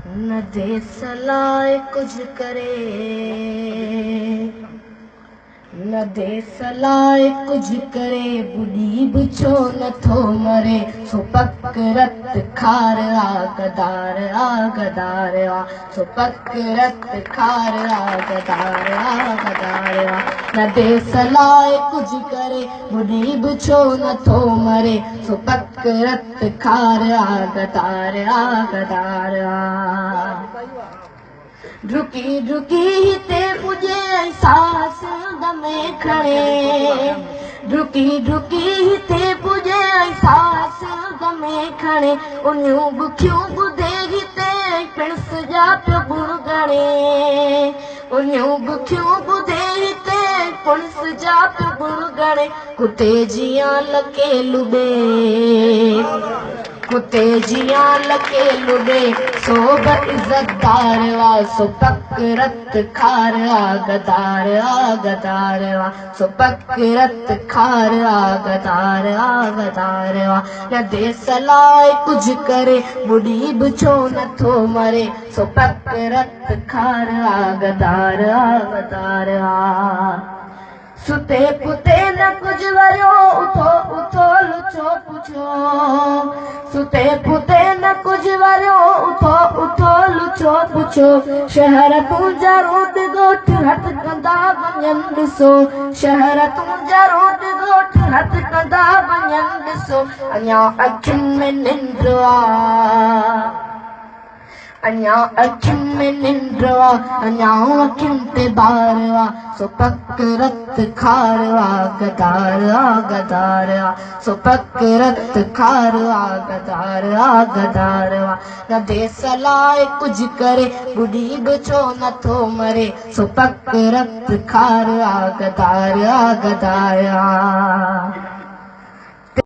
न देस लाइ कुझु करे, न देस लाइ कुझु करे, ॿुॾी बि छो नथो मरे। सो पक रत खार आ गदार आ गदार आ, सो पक रत खार आ गदार आ गदार आ। न देस लाइ कुझु करे, ॿुॾी बि छो नथो मरे। सो पक रत खार आ गदार आ गदार आ। ढुकी ढुकी हिते पुॼे सांस दमे खणे, ढुकी ढुकी हिते पुॼे सांस दमे खणे। उनियूं बुखियूं ॿुधे हिते पिणस जा पियो गुण गणे, उनियूं बुखियूं ॿुधे हिते पिणस जा पियो गुण गणे। कुते जियां लके लुॿे, कुते जियां लके लुॿे, सो बि इज़तदार आ। सो पक रत खार आ गदार आ गदार आ, सो पक रत खार आ गदार आ गदार आ। न देस लाइ कुझु करे, ॿुॾी बि छो नथो मरे। सो पक रत खार आ गदार आ गदार आ। सुते पुते न कुझु वरियो, उथो उथो लुछो पुछो, सुते पुते न कुझु वरियो, उथो उथो लुछो पुछो। शहर तुंहिंजा रोड ॻोठ हथ कंदा वञनि ॾिसो, शहर तुंहिंजा रोड ॻोठ हथ कंदा वञनि ॾिसो। अञा अखियुनि में निंड आ, अञा अखियुनि में निंड आ, अञा अखियुनि ते बार आ। सो पक रत खार आ गदार आ गदार आ, सो पक रत खार आ गदार आ गदार आ। न देस लाइ कुझु करे, ॿुॾी बि छो नथो मरे। सो पक रत खार आ गदार आ गदार आ।